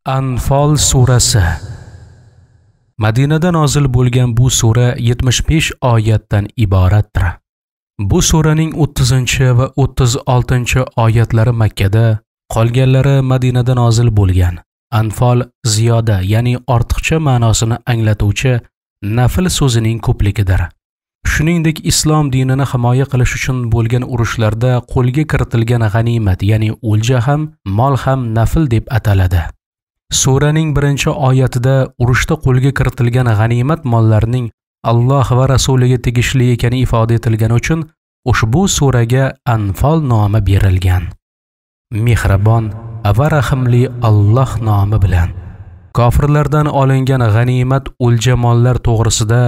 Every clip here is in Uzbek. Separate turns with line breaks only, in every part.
Anfal surasi. Madinada nozil bo'lgan bu sura 75 oyatdan iboratdir. Bu suraning 30 va 36 oyatlari Makkada, qolganlari Madinada nozil bo'lgan. Anfal ziyoda, ya'ni ortiqcha ma'nosini anglatuvchi nafl so'zining ko'pligidir. Shuningdek, islom dinini himoya qilish uchun bo'lgan urushlarda qo'lga kiritilgan g'animat, ya'ni o'lja ham, mol ham nafl deb ataladi. Suraning 1-oyatida urushda qo'lga kiritilgan g'animat mollarining Alloh va rasuliga tegishli ekani ifoda etilgani uchun ushbu suraga Anfal nomi berilgan. Mehribon va rahimli Alloh nomi bilan. Kofirlardan olingan g'animat o'lja mollar to'g'risida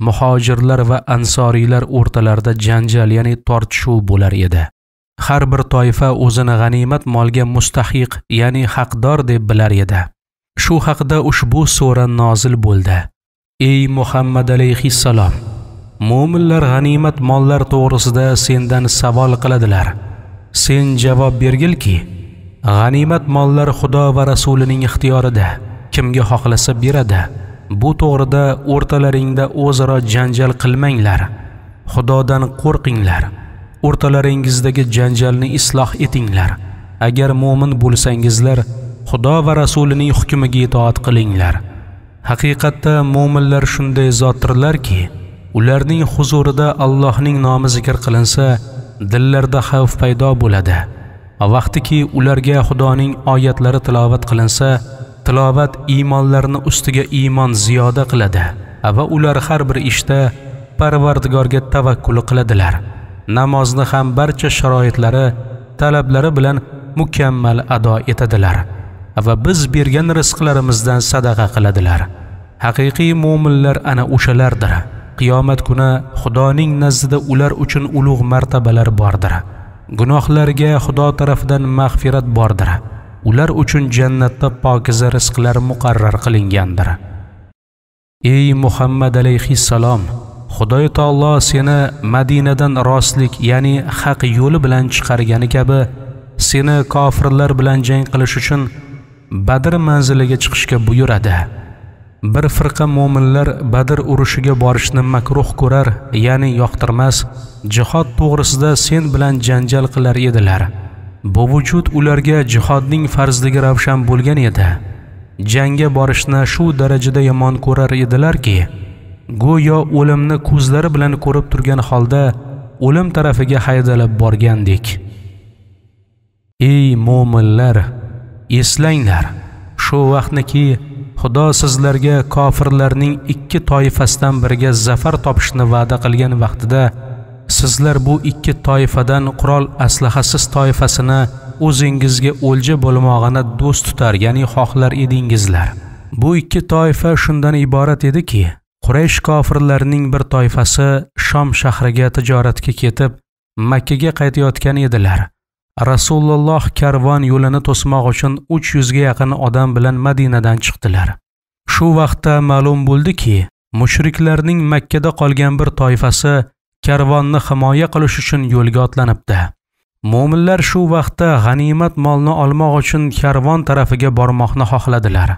muhojirlar va ansoriylar o'rtalarida janjal, ya'ni tortishuv bo'lar edi. Har bir toifa o'zini g'animat molga mustahiq, ya'ni haqdor deb bilar edi. Shu haqida ushbu sura nozil bo'ldi. Ey Muhammad alayhissalom, mu'minlar g'animat mollar to'g'risida sendan savol qiladilar. Sen javob bergilki, g'animat mollar Xudo va rasulining ixtiyorida, kimga xohlasa beradi. Bu to'g'rida o'rtalaringda o'zaro janjal qilmanglar. Xudodan qo'rqinglar. O'rtalaringizdagi janjalni isloh etinglar. Agar mu'min bo'lsangizlar, Xudo va rasulining hukmiga itoat qilinglar. Haqiqatda mu'minlar shunday zotdirlarki, ularning huzurida Allohning nomi zikr qilinsa, dillarda xavf paydo bo'ladi. Vaqtiki ularga Xudoning oyatlari tilovat qilinsa, tilovat iymonlarni ustiga iymon ziyoda qiladi va ular har bir ishda Parvardigorga tavakkul qiladilar. Namozni ham barcha sharoitlari, talablari bilan mukammal ado etadilar va biz bergan rizqlarimizdan sadaqa qiladilar. Haqiqiy mu'minlar ana o'shalardir. Qiyomat kuni Xudoning nazdida ular uchun ulug' martabalar bordir. Gunohlarga Xudo tarafidan mag'firat bordir. Ular uchun jannatda pokiza rizqlar muqarrar qilingandir. Ey Muhammad alayhissalom, Xudo taolo seni Madinadan rostlik, ya'ni haq yo'li bilan chiqargani kabi, seni kofirlar bilan jang qilish uchun Badr manziliga chiqishga buyuradi. Bir firqa mu'minlar Badr urushiga borishni makruh ko'rar, ya'ni yoqtirmas, jihad to'g'risida sen bilan janjal qilar edilar. Bu vujud ularga jihodning farzligi ravshan bo'lgan edi. Jangga borishni shu darajada yomon ko'rar edilarki, go'yo o'limni ko'zlari bilan ko'rib turgan holda o'lim tarafiga haydalib borgandek. Ey mu'minlar, eslanglar, shu vaqtniki Xudo sizlarga kofirlarning ikki toifasidan biriga zafar topishni va'da qilgan vaqtida sizlar bu ikki toifadan qurol aslahasiz toifasini o'zingizga o'lja bo'lmog'ini do'st tutar, ya'ni xohlar edingizlar. Bu ikki toifa shundan iborat ediki, Quraysh kofirlarining bir toifasi Shom shahriga tijoratga ketib, Makkaga qaytayotgan edilar. Rasululloh karvon yo'lini to'smoq uchun 300 ga yaqin odam bilan Madinadan chiqdilar. Shu vaqtda ma'lum bo'ldiki, mushriklarning Makkada qolgan bir toifasi karvonni himoya qilish uchun yo'lga otlanibdi. Mu'minlar shu vaqtda g'animat molni olmoq uchun karvon tarafiga bormoqni xohladilar.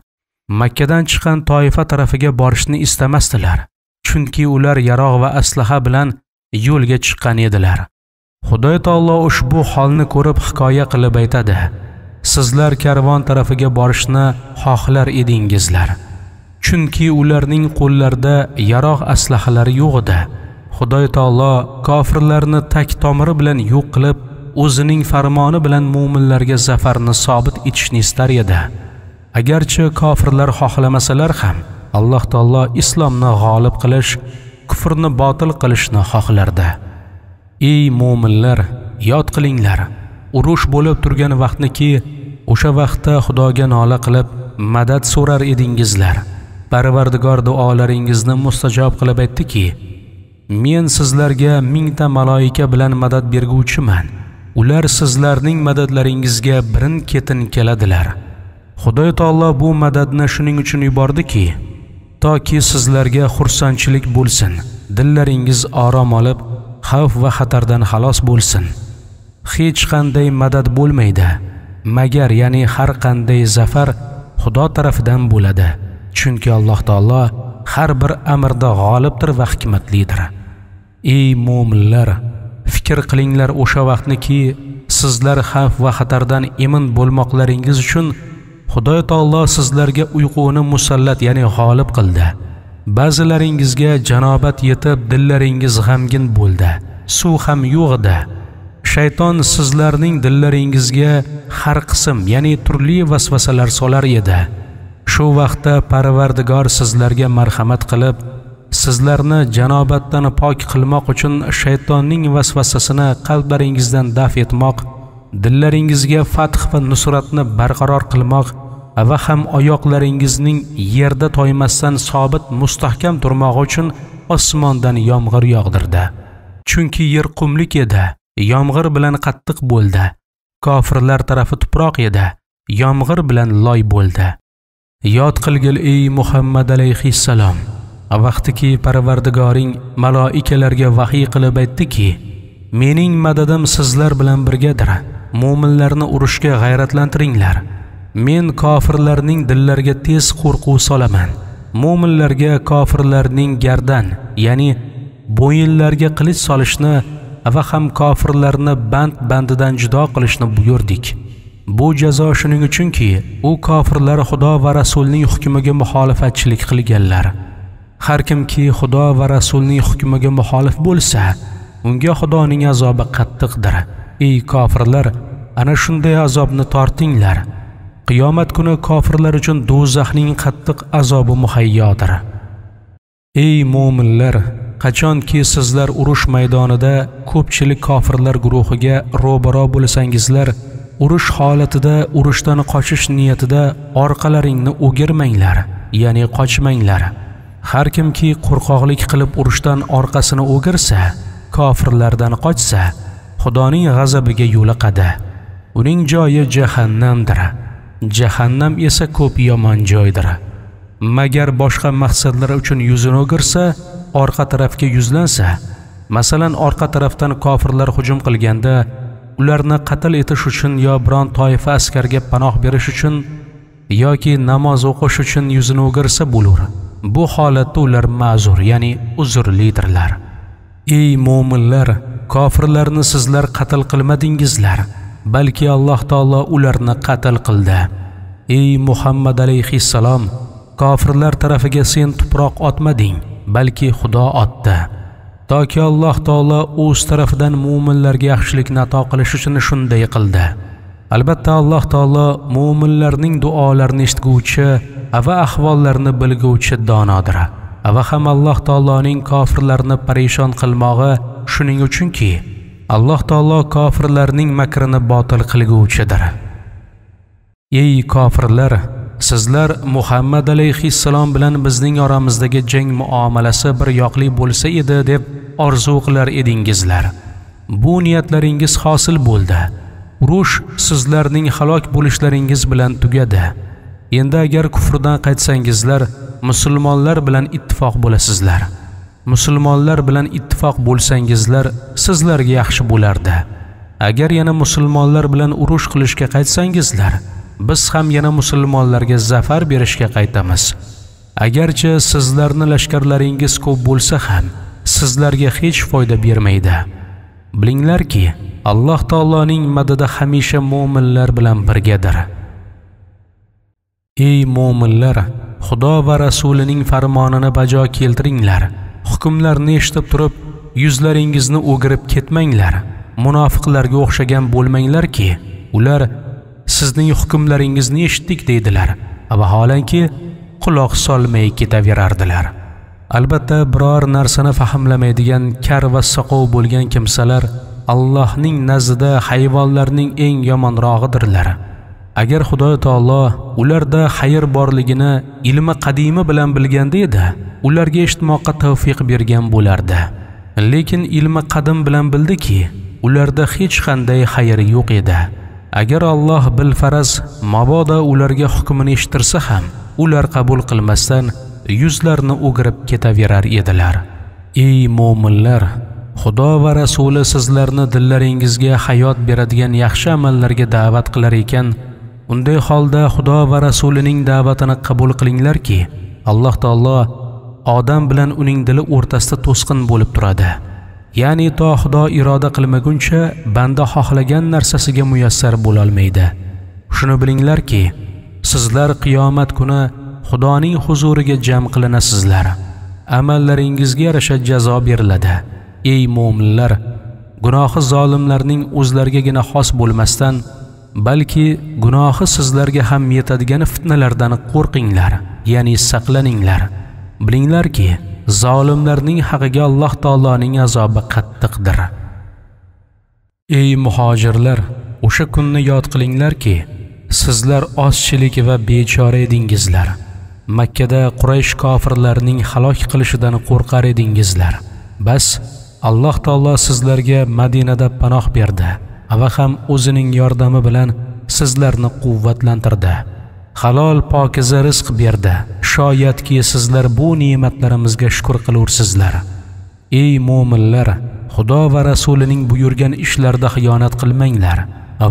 Makkadan chiqqan toifa tarafiga borishni istamasdilar, chunki ular yarog' va aslaha bilan yo'lga chiqqan edilar. Xudo taolo ushbu holni ko'rib hikoya qilib aytadi: Sizlar karvon tarafiga borishni xohlar edingizlar, chunki ularning qo'llarida yarog' aslahalari yo'q edi. Xudo taolo kofirlarni tak tomiri bilan yo'q qilib, o'zining farmoni bilan mu'minlarga zafarni sobit etishni istar edi. Agarchi kofirlar xohlamasalar ham, Alloh taolo islomni g'olib qilish, kufrni botil qilishni xohlardi. Ey mu'minlar, yod qilinglar, urush bo'lib turgan vaqtniki, o'sha vaqtda Xudoga nola qilib madad so'rar edingizlar. Parvardigor duolaringizni mustajob qilib aytdiki: Men sizlarga 1000 ta maloika bilan madad berguvchiman. Ular sizlarning madadlaringizga birin-ketin keladilar. Xudo taolo bu madadni shuning uchun yubordiki, toki sizlarga xursandchilik bo'lsin, dillaringiz orom olib, xavf va xatardan xalos bo'lsin. Hech qanday madad bo'lmaydi, magar, ya'ni har qanday zafar Xudo tarafidan bo'ladi. Chunki Alloh taolo har bir amrda g'olibdir va hikmatlidir. Ey mu'minlar, fikr qilinglar o'sha vaqtniki sizlar xavf va xatardan emin bo'lmoqlaringiz uchun Xudo taolo sizlarga uyquni musallat, ya'ni g'olib qildi. Ba'zilaringizga janobat yetib, dillaringiz g'amgin bo'ldi. Suv ham yo'q edi. Shayton sizlarning dillaringizga har qism, ya'ni turli vasvasalar solar edi. Shu vaqtda Parvardigor sizlarga marhamat qilib, sizlarni janobatdan pok qilmoq uchun shaytonning vasvasasini qalblaringizdan daf etmoq, dillaringizga fath va nusratni barqaror qilmoq va ham oyoqlaringizning yerda toymasdan sobit mustahkam turmog'i uchun osmondan yomg'ir yog'dirdi. Chunki yer qumlik edi, yomg'ir bilan qattiq bo'ldi. Kofirlar tarafi tuproq edi, yomg'ir bilan loy bo'ldi. Yod qilgil ey Muhammad alayhissalom, vaqtiki Parvardigoring maloikalarga vahiy qilib aytdiki, mening madadim sizlar bilan birgadir. Mu'minlarni urushga g'ayratlantiringlar. Men kofirlarning dillariga tez qo'rquv solaman. Mu'minlarga kofirlarning gardan, ya'ni bo'yinlarga qilich solishni va ham kofirlarni band-bandidan judo qilishni buyurdik. Bu jazo shuning uchunki, u kofirlar Xudo va Rasulning hukmiga muxolifatchilik qilganlar. Har kimki Xudo va Rasulning hukmiga muxolif bo'lsa, unga Xudoning azobi qattiqdir. Ey kofirlar, ana shunday azobni tortinglar. Qiyomat kuni kofirlar uchun do'zaxning qattiq azobi muhayyodir. Ey mu'minlar, qachonki sizlar urush maydonida ko'pchilik kofirlar guruhiga ro'baro bo'lsangizlar, urush holatida urushdan qochish niyatida orqalaringni o'girmanglar, ya'ni qochmanglar. Har kimki qo'rqoqlik qilib urushdan orqasini o'girsa, kofirlardan qochsa, Xudoning g'azabiga yo'liqadi. Uning joyi jahannamdir. Jahannam esa ko'p yomon joydir. Magar boshqa maqsadlar uchun yuzini o'girsa, orqa tarafga yuzlansa, masalan orqa tarafdan kofirlar hujum qilganda ularni qatl etish uchun yo biron toifa askarga panoh berish uchun yoki namoz o'qish uchun yuzini o'girsa bo'lur. Bu holatda ular ma'zur, ya'ni uzrlidirlar. Ey mu'minlar, kofirlarni sizlar qatl qilmadingizlar, balki Alloh taolo ularni qatl qildi. Ey Muhammad alayhissalom, kofirlar tarafiga sen tuproq otmading, balki Xudo otdi. Toki Alloh taolo o'z tarafidan mu'minlarga yaxshilikni ato qilish uchun shunday qildi. Albatta Alloh taolo mu'minlarning duolarini eshitguvchi va ahvollarini bilguvchi donodir. Va ham Alloh taoloning kofirlarni parishon qilmog'i shuning uchunki, Alloh taolo kofirlarning makrini botil qilguvchidir. Ey kofirlar, sizlar Muhammad alayhissalom bilan bizning oramizdagi jang muomalasi bir yoqli bo'lsa edi deb orzu qilar edingizlar. Bu niyatlaringiz hosil bo'ldi. Urush sizlarning halok bo'lishlaringiz bilan tugadi. Endi agar kufrdan qaytsangizlar, musulmonlar bilan ittifoq bo'lasizlar. Musulmonlar bilan ittifoq bo'lsangizlar, sizlarga yaxshi bo'lardi. Agar yana musulmonlar bilan urush qilishga qaytsangizlar, biz ham yana musulmonlarga zafar berishga qaytamiz. Agarchi sizlarning lashkarlaringiz ko'p bo'lsa ham, sizlarga hech foyda bermaydi. Bilinglarki, Alloh taoloning madadi hamisha mu'minlar bilan birgadir. Ey mu'minlar, Xudo va Rasulining farmonini bajo keltiringlar. Hukmlarni eshitib turib, yuzlaringizni o'girib ketmanglar. Munofiqlarga o'xshagan bo'lmanglarki, ular sizning hukmlaringizni eshitdik deydilar, vaholanki quloq solmay ketaverardilar. Albatta biror narsani fahmlamaydigan kar va soqov bo'lgan kimsalar Allohning nazdida hayvonlarning eng yomonrog'idirlar. Agar Xudo taolo ularda xayr borligini ilmi qadimi bilan bilganda edi, ularga eshitmoqqa tavfiq bergan bo'lardi. Lekin ilmi qadim bilan bildiki, ularda hech qanday xayr yo'q edi. Agar Alloh bilfaraz mabodo ularga hukmini eshittirsa ham, ular qabul qilmasdan yuzlarini o'girib ketaverar edilar. Ey mu'minlar, Xudo va Rasuli sizlarni dillaringizga hayot beradigan yaxshi amallarga da'vat qilar ekan, Unday holda Xudo va Rasulining da'vatini qabul qilinglarki, Alloh taolo odam bilan uning dili o'rtasida to'sqin bo'lib turadi. Ya'ni to Xudo iroda qilmaguncha banda xohlagan narsasiga muyassar bo'la olmaydi. Shuni bilinglarki, sizlar qiyomat kuni Xudoning huzuriga jam qilinasizlar. Amallaringizga yarasha jazo beriladi. Ey mu'minlar, gunohi zolimlarning o'zlarigagina xos bo'lmasdan, balki gunohi sizlarga ham yetadigan fitnalardan qo'rqinglar, ya'ni saqlaninglar. Bilinglarki, zolimlarning haqiga Alloh taoloning azobi qattiqdir. Ey muhojirlar, o'sha kunni yod qilinglarki, sizlar ozchilik va bechora edingizlar. Makkada Quraysh kofirlarining halok qilishidan qo'rqar edingizlar. Bas Alloh taolo sizlarga Madinada panoh berdi va ham o'zining yordami bilan sizlarni quvvatlantirdi. Halol pokiza rizq berdi. Shoyatki sizlar bu ne'matlarimizga shukr qilursizlar. Ey mu'minlar, Xudo va Rasulining buyurgan ishlarda xiyonat qilmanglar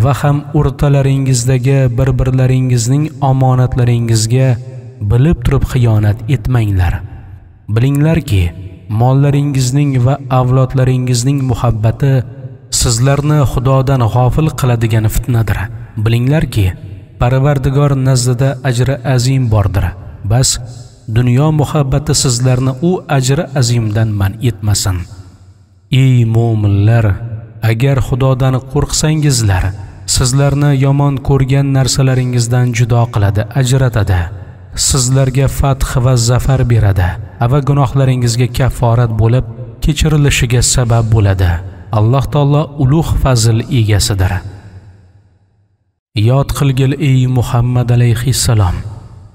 va ham o'rtalaringizdagi bir-birlaringizning omonatlaringizga bilib turib xiyonat etmanglar. Bilinglarki, mollaringizning va avlodlaringizning muhabbati sizlarni Xudodan g'ofil qiladigan fitnadir. Bilinglarki, Parvardigor nazdida ajri azim bordir. Bas dunyo muhabbati sizlarni u ajri azimdan man etmasin. Ey mu'minlar, agar Xudodan qo'rqsangizlar, sizlarni yomon ko'rgan narsalaringizdan judo qiladi, ajratadi. Sizlarga fath va zafar beradi va gunohlaringizga kafforat bo'lib, kechirilishiga sabab bo'ladi. Alloh taolo ulug' fazl egasidir. Yod qilgil ey Muhammad alayhissalom,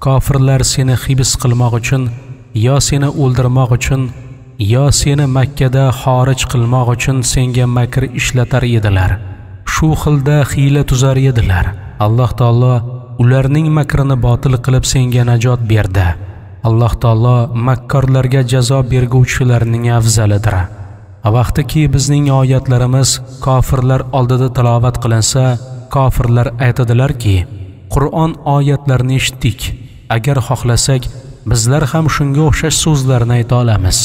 kofirlar seni hibs qilmoq uchun, yo seni o'ldirmoq uchun, yo seni Makkada xorij qilmoq uchun senga makr ishlatar edilar. Shu xilda hiyla tuzar edilar. Alloh taolo ularning makrini botil qilib senga najot berdi. Alloh taolo makkorlarga jazo berguvchilarning afzalidir. Vaqtiki bizning oyatlarimiz kofirlar oldida tilovat qilinsa, kofirlar aytadilarki, Qur'on oyatlarini eshitdik. Agar xohlasak, bizlar ham shunga o'xshash so'zlarni ayta olamiz.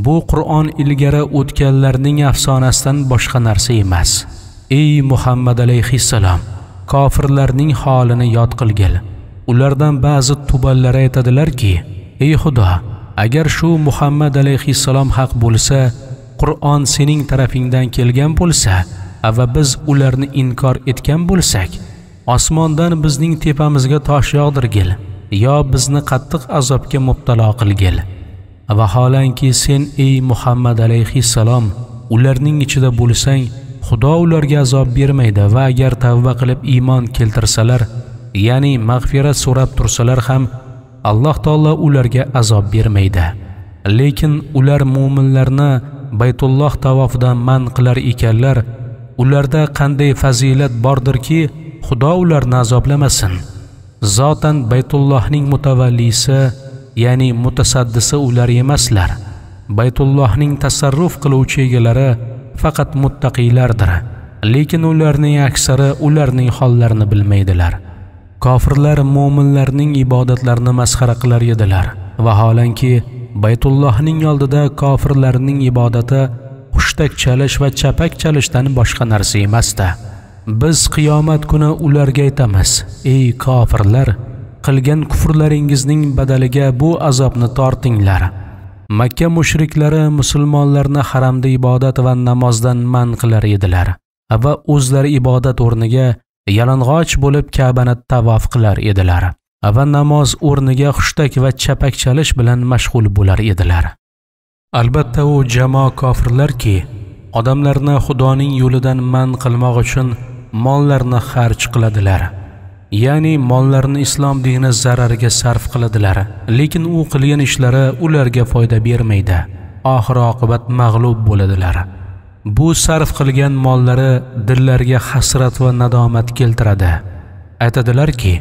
Bu Qur'on ilgari o'tganlarning afsonasidan boshqa narsa emas. Ey Muhammad alayhissalom, kofirlarning holini yod qilgil. Ulardan ba'zi tubanlar aytadilarki, ey Xudo, agar shu Muhammad alayhissalom haq bo'lsa, Qur'on sening tarafingdan kelgan bo'lsa, va biz ularni inkor etgan bo'lsak, osmondan bizning tepamizga tosh yog'dirgil, yo bizni qattiq azobga mubtalo qilgil. Vaholanki sen ey Muhammad alayhissalom ularning ichida bo'lsang, Xudo ularga azob bermaydi va agar tavba qilib iymon keltirsalar, ya'ni mag'firat so'rab tursalar ham, Alloh taolo ularga azob bermaydi. Lekin ular mu'minlarni Baytulloh tavofidan man qilar ekanlar, ularda qanday fazilat bordirki, Xudo ularni azoblamasin. Zotan Baytullohning mutavallisi, ya'ni mutasaddisi ular emaslar. Baytullohning tasarruf qiluvchi egalari faqat muttaqiylardir. Lekin ularning aksari ularning hollarini bilmaydilar. Kofirlar mu'minlarning ibodatlarini masxara qilar edilar. Vaholanki Baytullohning oldida kofirlarning ibodati hushtak chalish va chapak chalishdan boshqa narsa emasdi. Biz qiyomat kuni ularga aytamiz: ey kofirlar, qilgan kufrlaringizning badaliga bu azobni tortinglar. Makka mushriklari musulmonlarni haramda ibodat va namozdan man qilar edilar va o'zlari ibodat o'rniga yalang'och bo'lib Ka'bani tavof qilar edilar va namoz o'rniga hushtak va chapak chalish bilan mashg'ul bo'lar edilar. Albatta u jamoa kofirlarki, odamlarni Xudoning yo'lidan man qilmoq uchun mollarni xarj qiladilar. Ya'ni mollarni islom dini zarariga sarf qiladilar, lekin u qilgan ishlari ularga foyda bermaydi. Oxir oqibat mag'lub bo'ladilar. Bu sarf qilgan mollari dillariga hasrat va nadomat keltiradi. Aytadilarki,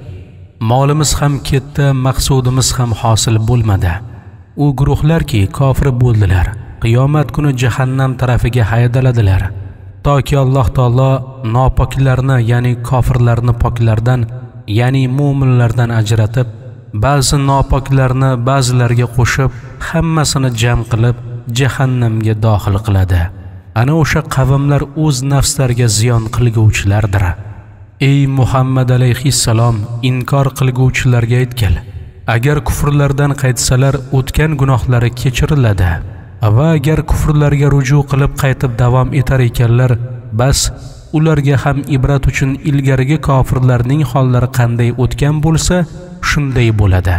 molimiz ham ketdi, maqsudimiz ham hosil bo'lmadi. U guruhlarki kofir bo'ldilar, qiyomat kuni jahannam tarafiga haydaladilar. Toki Alloh taolo nopoklarni, ya'ni kofirlarni poklardan, ya'ni mu'minlardan ajratib, ba'zi nopoklarni ba'zilarga qo'shib, hammasini jam qilib jahannamga dohil qiladi. Ana o'sha qavmlar o'z nafslariga ziyon qilguvchilardir. Ey Muhammad alayhissalom, inkor qilguvchilarga aytgil: agar kufrlardan qaytsalar, o'tgan gunohlari kechiriladi. Va agar kufrlarga ruju qilib qaytib davom etar ekanlar, bas ularga ham ibrat uchun ilgarigi kofirlarning hollari qanday o'tgan bo'lsa, shunday bo'ladi.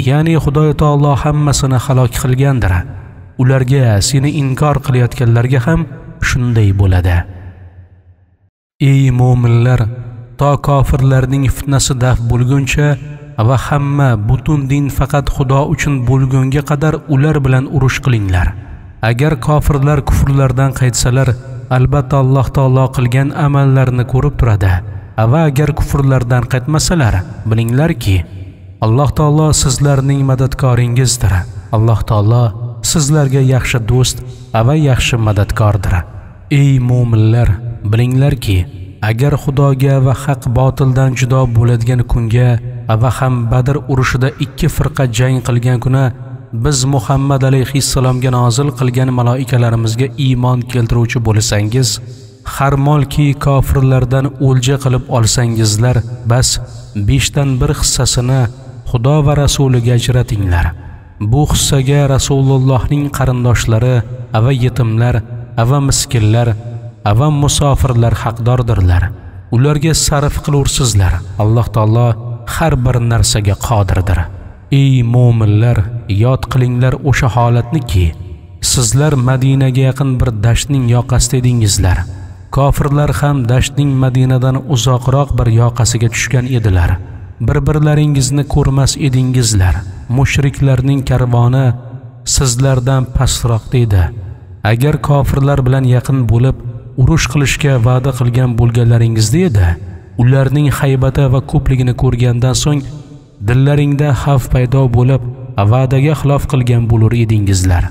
Ya'ni Xudoy taolo hammasini halok qilgandir. Ularga, seni inkor qilayotganlarga ham shunday bo'ladi. Ey mu'minlar, to kofirlarning fitnasi daf bo'lguncha va hamma butun din faqat Xudo uchun bo'lgunga qadar ular bilan urush qilinglar. Agar kofirlar kufrlardan qaytsalar, albatta Alloh taolo qilgan amallarni ko'rib turadi. Va agar kufrlardan qaytmasalar, bilinglarki, Alloh taolo sizlarning madadkoringizdir. Alloh taolo sizlarga yaxshi do'st va yaxshi madadkordir. Ey mu'minlar, bilinglarki, agar Xudoga va haq botildan judo bo'ladigan kunga va ham Badr urushida ikki firqa jang qilgan kuni biz Muhammad alayhissalomga nozil qilgan malaikalarimizga iymon keltiruvchi bo'lsangiz, har molki kofirlardan o'lja qilib olsangizlar, bas 5dan 1 hissasini Xudo va rasuliga ajratinglar. Bu hissaga Rasulullohning qarindoshlari va yetimlar va miskinlar va musofirlar haqdordirlar. Ularga sarf qilursizlar. Alloh taolo har bir narsaga qodirdir. Ey mu'minlar, yod qilinglar o'sha holatniki, sizlar Madinaga yaqin bir dashtning yoqasida edingizlar. Kofirlar ham dashtning Madinadan uzoqroq bir yoqasiga tushgan edilar. Bir-birlaringizni ko'rmas edingizlar. Mushriklarning karvoni sizlardan pastroqda edi. Agar kofirlar bilan yaqin bo'lib, urush qilishga va'da qilgan bo'lganlaringizda edi, ularning haybati va ko'pligini ko'rgandan so'ng dillaringda xavf paydo bo'lib, va'daga xilof qilgan bo'lur edingizlar.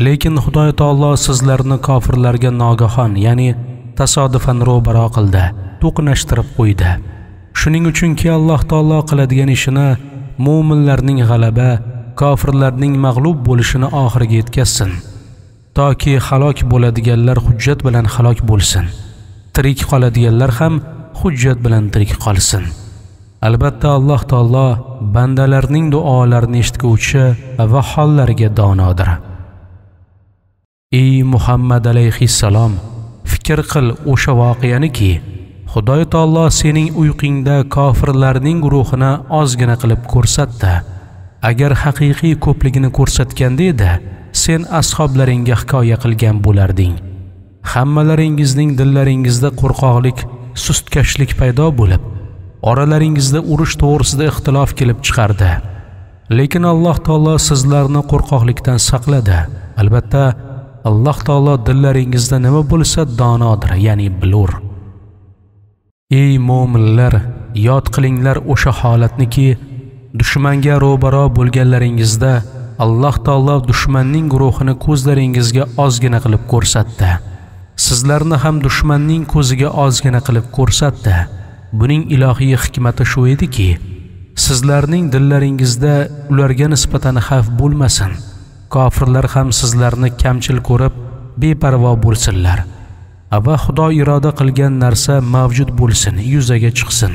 Lekin Xudoy taolo sizlarni kofirlarga nogahon, ya'ni tasodifan ro'baro qildi, to'qnashtirib qo'ydi. Shuning uchunki Alloh taolo qiladigan ishini mu'minlarning g'alaba, kofirlarning mag'lub bo'lishini oxiriga yetkazsin. Toki halok bo'ladiganlar hujjat bilan halok bo'lsin. Tirik qoladiganlar ham hujjat bilan tirik qolsin. Albatta Alloh taolo bandalarning duolarini eshituvchi va hollariga donodir. Ey Muhammad alayhissalom, fikr qil o'sha voqeaniki, Xudoy taolo sening uyqingda kofirlarning guruhini ozgina qilib ko'rsatdi. Agar haqiqiy ko'pligini ko'rsatganda edi, sen ashoblaringga hikoya qilgan bo'larding. Hammalaringizning dillaringizda qo'rqoqlik, sustkashlik paydo bo'lib, oralaringizda urush to'g'risida ixtilof kelib chiqardi. Lekin Alloh taolo sizlarni qo'rqoqlikdan saqladi. Albatta, Alloh taolo dillaringizda nima bo'lsa donodir, ya'ni bilur. Ey mu'minlar, yod qilinglar o'sha holatniki, dushmanga ro'baro bo'lganlaringizda Alloh taolo dushmanning guruhini ko'zlaringizga ozgina qilib ko'rsatdi. Sizlarni ham dushmanning ko'ziga ozgina qilib ko'rsatdi. Buning ilohiy hikmati shu ediki, sizlarning dillaringizda ularga nisbatan xavf bo'lmasin. Kofirlar ham sizlarni kamchil ko'rib, beparvo bo'lsinlar. Va Xudo iroda qilgan narsa mavjud bo'lsin, yuzaga chiqsin.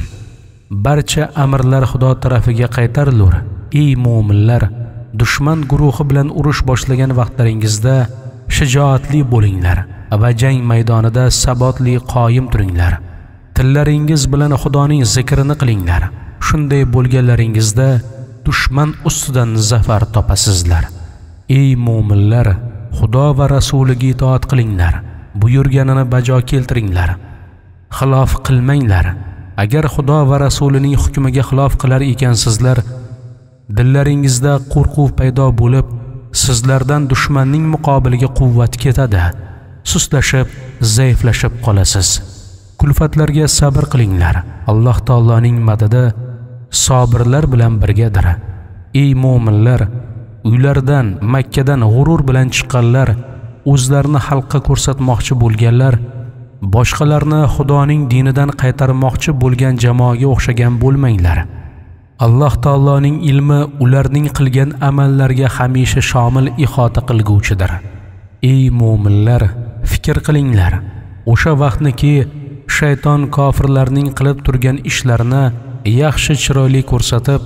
Barcha amrlar Xudo tarafiga qaytarilur. Ey mu'minlar, dushman guruhi bilan urush boshlagan vaqtlaringizda shijoatli bo'linglar va jang maydonida sabotli qoyim turinglar. Tillaringiz bilan Xudoning zikrini qilinglar. Shunday bo'lganlaringizda dushman ustidan zafar topasizlar. Ey mu'minlar, Xudo va rasuliga itoat qilinglar. Buyurganini bajo keltiringlar. Xilof qilmanglar. Agar Xudo va rasulining hukmiga xilof qilar ekansizlar, dillaringizda qo'rquv paydo bo'lib, sizlardan dushmanning muqobiliga quvvat ketadi. Sustlashib, zaiflashib qolasiz. Kulfatlarga sabr qilinglar. Alloh taoloning madadi sabirlar bilan birgadir. Ey mu'minlar, uylardan, Makkadan g'urur bilan chiqqanlar, o'zlarini xalqqa ko'rsatmoqchi bo'lganlar, boshqalarni Xudoning dinidan qaytarmoqchi bo'lgan jamoaga o'xshagan bo'lmanglar. Alloh taoloning ilmi ularning qilgan amallariga hamisha shomil ihota qilguvchidir. Ey mu'minlar, fikr qilinglar. O'sha vaqtniki shayton kofirlarning qilib turgan ishlarini yaxshi chiroyli ko'rsatib,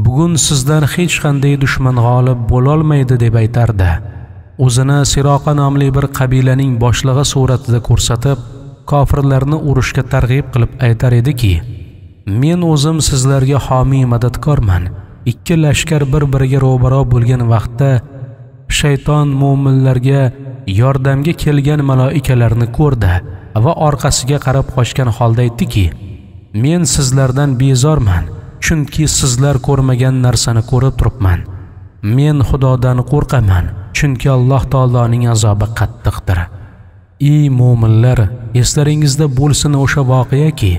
bugun sizdan hech qanday dushman g'olib bo'la olmaydi deb aytardi. O'zini Siroqa nomli bir qabilaning boshlig'i suratida ko'rsatib, kofirlarni urushga targ'ib qilib aytar ediki: "Men o'zim sizlarga homiy madadkorman." Ikki lashkar bir-biriga ro'baro bo'lgan vaqtda shayton mu'minlarga yordamga kelgan maloikalarni ko'rdi va orqasiga qarab qochgan holda aytdiki: "Men sizlardan bezorman, chunki sizlar ko'rmagan narsani ko'rib turibman. Men Xudodan qo'rqaman, chunki Alloh taoloning azobi qattiqdir." Ey mu'minlar, eslaringizda bo'lsin o'sha voqeaki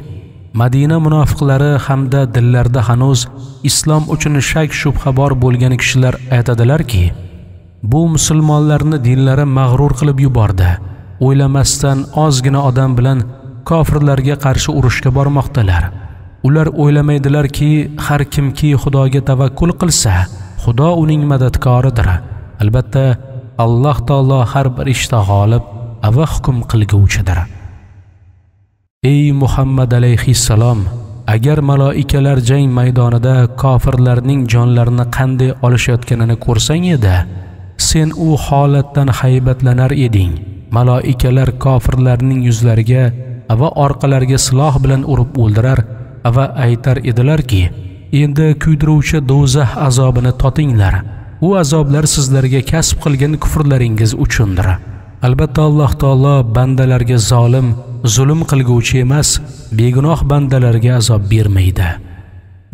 Madina munofiqlari hamda dillarida hanuz islom uchun shak shubha bor bo'lgan kishilar aytadilarki: "Bu musulmonlarni dinlari mag'rur qilib yubordi. O'ylamasdan ozgina odam bilan kofirlarga qarshi urushga bormoqdalar. Ular o'ylamaydilarki, har kimki Xudoga tavakkul qilsa, Xudo uning madadkoridir. Albatta, Alloh taolo har bir ishda g'olib va hukm qilguvchidir." Ey Muhammad alayhissalom, agar maloikalar jang maydonida kofirlarning jonlarini qanday olishayotganini ko'rsang edi, sen u holatdan haybatlanar eding. Maloikalar kofirlarning yuzlariga va orqalariga siloh bilan urib o'ldirar va aytar edilarki: "Endi kuydiruvchi do'zax azobini totinglar. U azoblar sizlarga kasb qilgan kufrlaringiz uchundir." Albatta Alloh taolo bandalarga zulm qilguvchi emas, begunoh bandalarga azob bermaydi.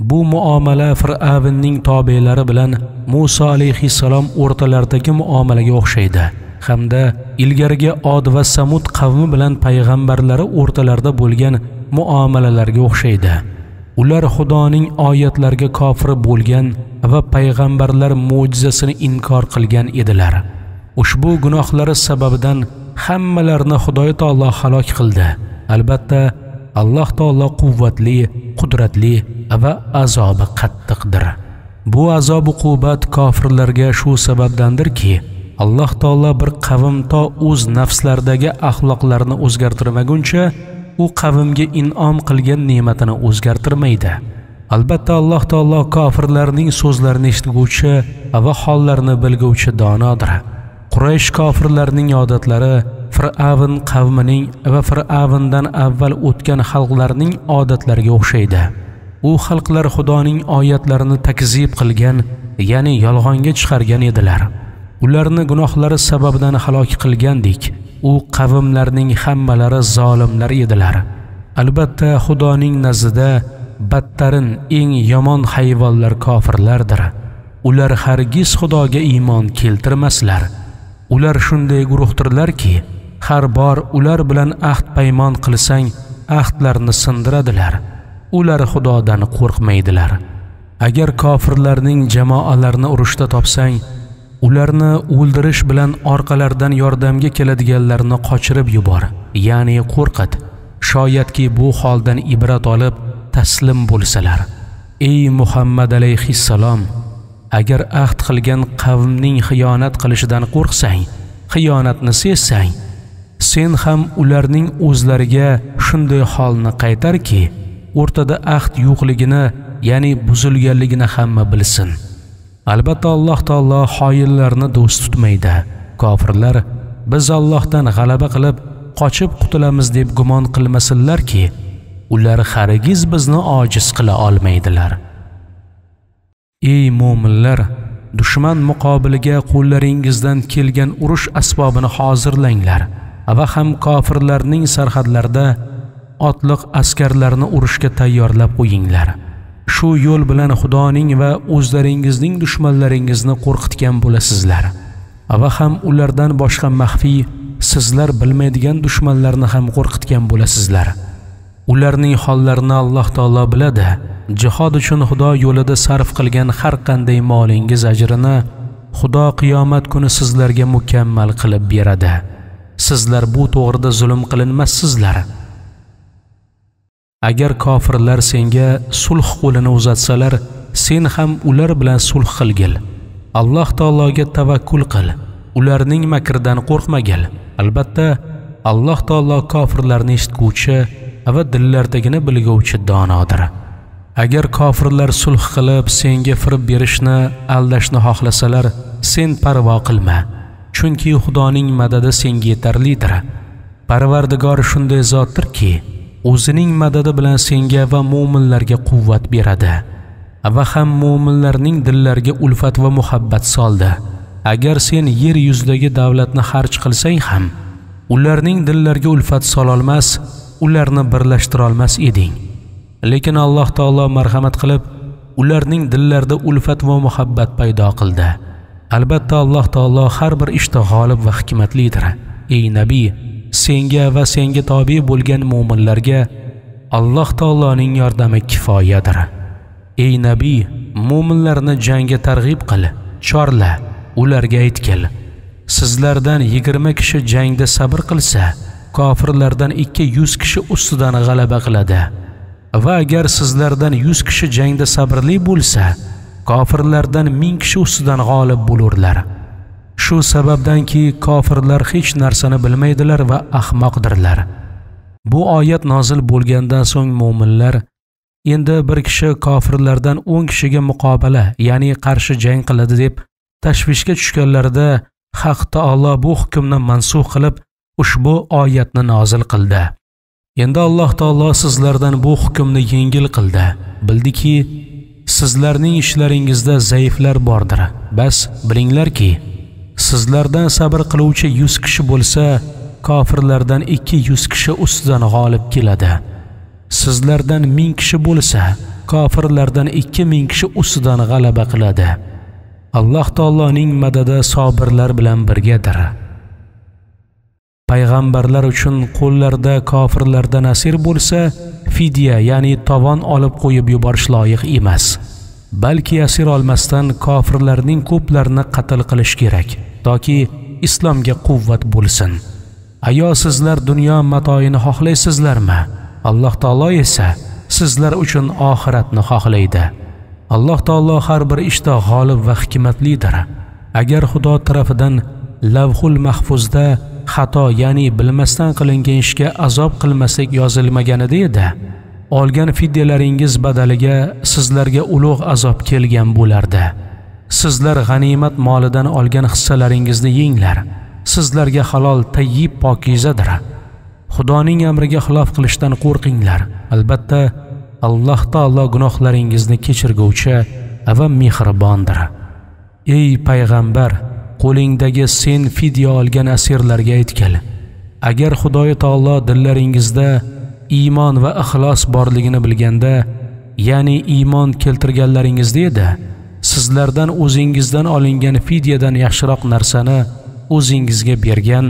Bu muomala Fir'avnning tobelari bilan Musa alayhissalom o'rtalaridagi muomalaga o'xshaydi, hamda ilgariga Od va Samud qavmi bilan payg'ambarlari o'rtalarida bo'lgan muomalalarga o'xshaydi. Ular Xudoning oyatlariga kofir bo'lgan va payg'ambarlar mo'jizasini inkor qilgan edilar. Ushbu gunohlari sababidan hammalarini Xudo taolo halok qildi. Albatta, Alloh taolo quvvatli, qudratli va azobi qattiqdir. Bu azob-uqubat kofirlarga shu sababdandirki, Alloh taolo bir qavm to o'z nafslaridagi axloqlarini o'zgartirmaguncha, u qavmga in'om qilgan ne'matini o'zgartirmaydi. Albatta Alloh taolo kofirlarning so'zlarini eshitguvchi va hollarini bilguvchi donodir. Quraysh kofirlarning odatlari Fir'avn qavmining va Fir'avndan avval o'tgan xalqlarning odatlariga o'xshaydi. U xalqlar Xudoning oyatlarini takzib qilgan, ya'ni yolg'onga chiqargan edilar. Ularni gunohlari sababidan halok qilgandik. U qavmlarning hammalari zolimlar edilar. Albatta Xudoning nazdida badtarin, eng yomon hayvonlar kofirlardir. Ular hargiz Xudoga iymon keltirmaslar. Ular shunday guruhdirlarki, har bor ular bilan ahd paymon qilsang, ahdlarni sindiradilar. Ular Xudodan qo'rqmaydilar. Agar kofirlarning jamoalarini urushda topsang, ularni o'ldirish bilan orqalaridan yordamga keladiganlarni qochirib yubor, ya'ni qo'rqit. Shoyatki bu holdan ibrat olib taslim bo'lsalar. Ey Muhammad alayhissalom, agar ahd qilgan qavmning xiyonat qilishidan qo'rqsang, xiyonatni sezsang, sen ham ularning o'zlariga shunday holni qaytarki, o'rtada ahd yo'qligini, ya'ni buzilganligini hamma bilsin. Albatta Alloh taolo xoinlarni do'st tutmaydi. Kofirlar biz Allohdan g'alaba qilib qochib qutulamiz deb gumon qilmasinlarki, ular hargiz bizni ojiz qila olmaydilar. Ey mu'minlar, dushman muqobiliga qo'llaringizdan kelgan urush asbobini hozirlanglar va ham kofirlarning sarhadlarida otliq askarlarni urushga tayyorlab qo'yinglar. Shu yo'l bilan Xudoning va o'zlaringizning dushmanlaringizni qo'rqitgan bo'lasizlar. Va ham ulardan boshqa maxfiy, sizlar bilmaydigan dushmanlarni ham qo'rqitgan bo'lasizlar. Ularning hollarini Alloh taolo biladi. Jihad uchun Xudo yo'lida sarf qilgan har qanday molingiz ajrini Xudo qiyomat kuni sizlarga mukammal qilib beradi. sizlar bu to'g'rida zulm qilinmassizlar. Agar kofirlar senga sulh qo'lini uzatsalar, sen ham ular bilan sulh qilgil. Alloh taologa tavakkul qil. Ularning makridan qo'rqmagil. Albatta, Alloh taolo kofirlarni eshituvchi va dillardagini bilguvchi donodir. Agar kofirlar sulh qilib senga firib berishni, aldashni xohlasalar, sen parvo qilma. Chunki Xudoning madadi senga yetarlidir. Parvardigor shunday zotdirki, o'zining madadi bilan senga va mu'minlarga quvvat beradi va ham mu'minlarning dillariga ulfat va muhabbat soldi. Agar sen yer yuzidagi davlatni xarj qilsang ham, ularning dillariga ulfat sololmas, ularni birlashtira olmas eding. Lekin Alloh taolo marhamat qilib, ularning dillarida ulfat va muhabbat paydo qildi. Albatta Alloh taolo har bir ishda g'olib va hikmatlidir. Ey nabiy, senga va senga tobe bo'lgan mu'minlarga Alloh taoloning yordami kifoyadir. Ey nabiy, mu'minlarni jangga targ'ib qil, chorla, ularga aytgil. Sizlardan 20 kishi jangda sabr qilsa, kofirlardan 200 kishi ustidan g'alaba qiladi. Va agar sizlardan 100 kishi jangda sabrli bo'lsa, kofirlardan 1000 kishi ustidan g'olib bo'lurlar. Shu sababdanki kofirlar hech narsani bilmaydilar va ahmoqdirlar. Bu oyat nozil bo'lgandan so'ng mu'minlar endi bir kishi kofirlardan 10 kishiga muqobala, ya'ni qarshi jang qiladi deb tashvishga tushganlarida Haq taolo bu hukmni mansux qilib ushbu oyatni nozil qildi. Endi Alloh taolo sizlardan bu hukmni yengil qildi. Bildiki, sizlarning ishlaringizda zaiflar bordir. Bas bilinglarki, sizlardan sabr qiluvchi 100 kishi bo'lsa, kofirlardan 200 kishi ustidan g'olib keladi. Sizlardan 1000 kishi bo'lsa, kofirlardan 2000 kishi ustidan g'alaba qiladi. Alloh taoloning madadi sabirlar bilan birgadir. Payg'ambarlar uchun qo'llarda kofirlardan asir bo'lsa, fidya, ya'ni tovon olib qo'yib yuborish loyiq emas. Balki asir olmasdan kofirlarning ko'plarini qatl qilish kerak, toki islomga quvvat bo'lsin. Ayo sizlar dunyo matoyini xohlaysizlarmi? Alloh taolo esa sizlar uchun oxiratni xohlaydi. Alloh taolo har bir ishda g'olib va hikmatlidir. Agar Xudo tarafidan lavhul mahfuzda xato, ya'ni bilmasdan qilingan ishga azob qilmasak yozilmaganida edi, olgan fidyalaringiz badaliga sizlarga ulug' azob kelgan bo'lardi. Sizlar g'animat molidan olgan hissalaringizni yenglar. Sizlarga halol, tayyib, pokizadir. Xudoning amriga xilof qilishdan qo'rqinglar. Albatta, Alloh taolo gunohlaringizni kechirguvchi va mehribondir. Ey payg'ambar, qo'lingdagi sen fidya olgan asirlarga aytgil. Agar Xudo taolo dillaringizda iymon va ixlos borligini bilganda, ya'ni iymon keltirganlaringizda edi, sizlardan o'zingizdan olingan fidyadan yaxshiroq narsani o'zingizga bergan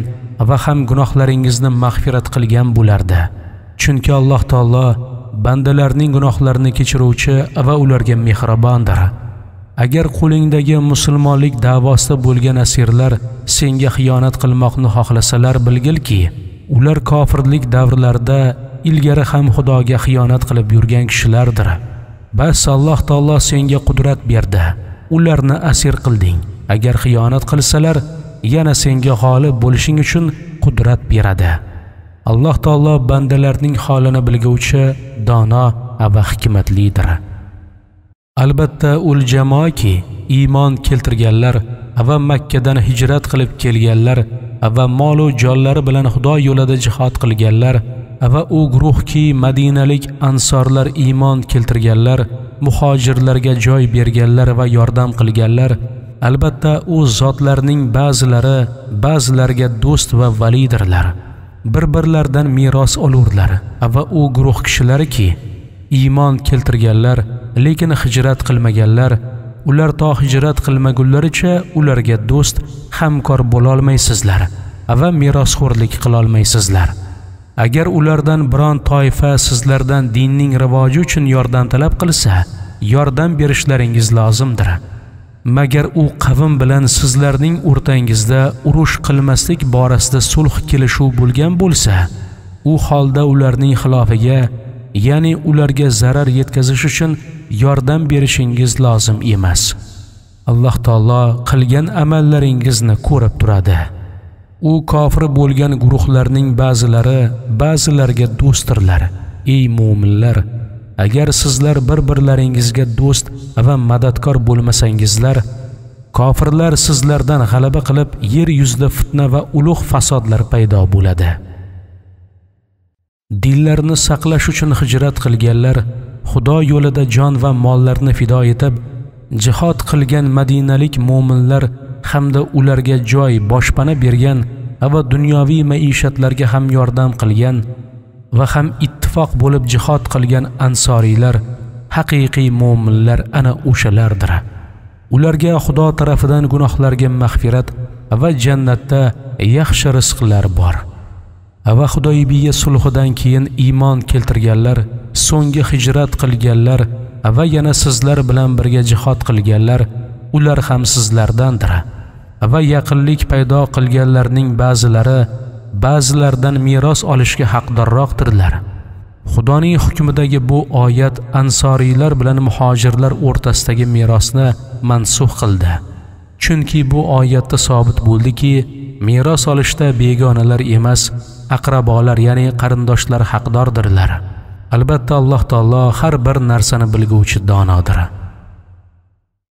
va ham gunohlaringizni mag'firat qilgan bo'lardi. Chunki Alloh taolo bandalarning gunohlarini kechiruvchi va ularga mehribondir. Agar qo'lingdagi musulmonlik da'vosida bo'lgan asirlar senga xiyonat qilmoqni xohlasalar, bilgilki, ular kofirlik davrlarida ilgari ham Xudoga xiyonat qilib yurgan kishilardir. Bas Alloh taolo senga qudrat berdi. Ularni asir qilding. Agar xiyonat qilsalar, yana senga g'olib bo'lishing uchun qudrat beradi. Alloh taolo bandalarning holini bilguvchi, dono va hikmatlidir. Albatta ul jamoaki iymon keltirganlar va Makkadan hijrat qilib kelganlar va mol va jonlari bilan Xudo yo'lida jihad qilganlar va u guruhki Madinalik ansorlar iymon keltirganlar, muhojirlarga joy berganlar va yordam qilganlar. Albatta u zotlarning ba'zilari ba'zilarga do'st va validirlar. Bir-birlaridan meros olurlar va u guruh kishilarki iymon keltirganlar lekin hijrat qilmaganlar, ular to hijrat qilmagunlaricha ularga do'st, hamkor bo'la olmaysizlar va merosxo'rlik qila olmaysizlar. Agar ulardan biron toifa sizlardan dinning rivoji uchun yordam talab qilsa, yordam berishlaringiz lozimdir. magar u qavm bilan sizlarning o'rtangizda urush qilmaslik borasida sulh kelishuv bo'lgan bo'lsa, u holda ularning xilofiga, ya'ni ularga zarar yetkazish uchun yordam berishingiz lozim emas. Alloh taolo qilgan amallaringizni ko'rib turadi. U kofir bo'lgan guruhlarning ba'zilari ba'zilarga do'stdirlar. Ey mu'minlar, agar sizlar bir-birlaringizga do'st va madadkor bo'lmasangizlar, kofirlar sizlardan g'alaba qilib yer yuzida fitna va ulug' fasodlar paydo bo'ladi. Dinlarini saqlash uchun hijrat qilganlar, Xudo yo'lida jon va mollarni fido etib, jihad qilgan madinalik mu'minlar hamda ularga joy, boshpana bergan va dunyoviy maishatlarga ham yordam qilgan va ham ittifoq bo'lib jihad qilgan ansoriylar, haqiqiy mu'minlar ana o'shalardir. Ularga Xudo tarafidan gunohlarga mag'firat va jannatda yaxshi rizqlar bor. Va Hudoybiyya sulhidan keyin iymon keltirganlar, so'nggi hijrat qilganlar va yana sizlar bilan birga jihad qilganlar, ular ham sizlardandir. Va yaqinlik paydo qilganlarning ba'zilari ba'zilardan meros olishga haqdorroqdirlar. Xudoning hukmidagi bu oyat ansoriylar bilan muhojirlar o'rtasidagi merosni mansux qildi. Chunki bu oyatda sobit bo'ldiki, meros olishda begonalar emas, aqrabolar, ya'ni qarindoshlar haqdordirlar. Albatta Alloh taolo har bir narsani bilguvchi donodir.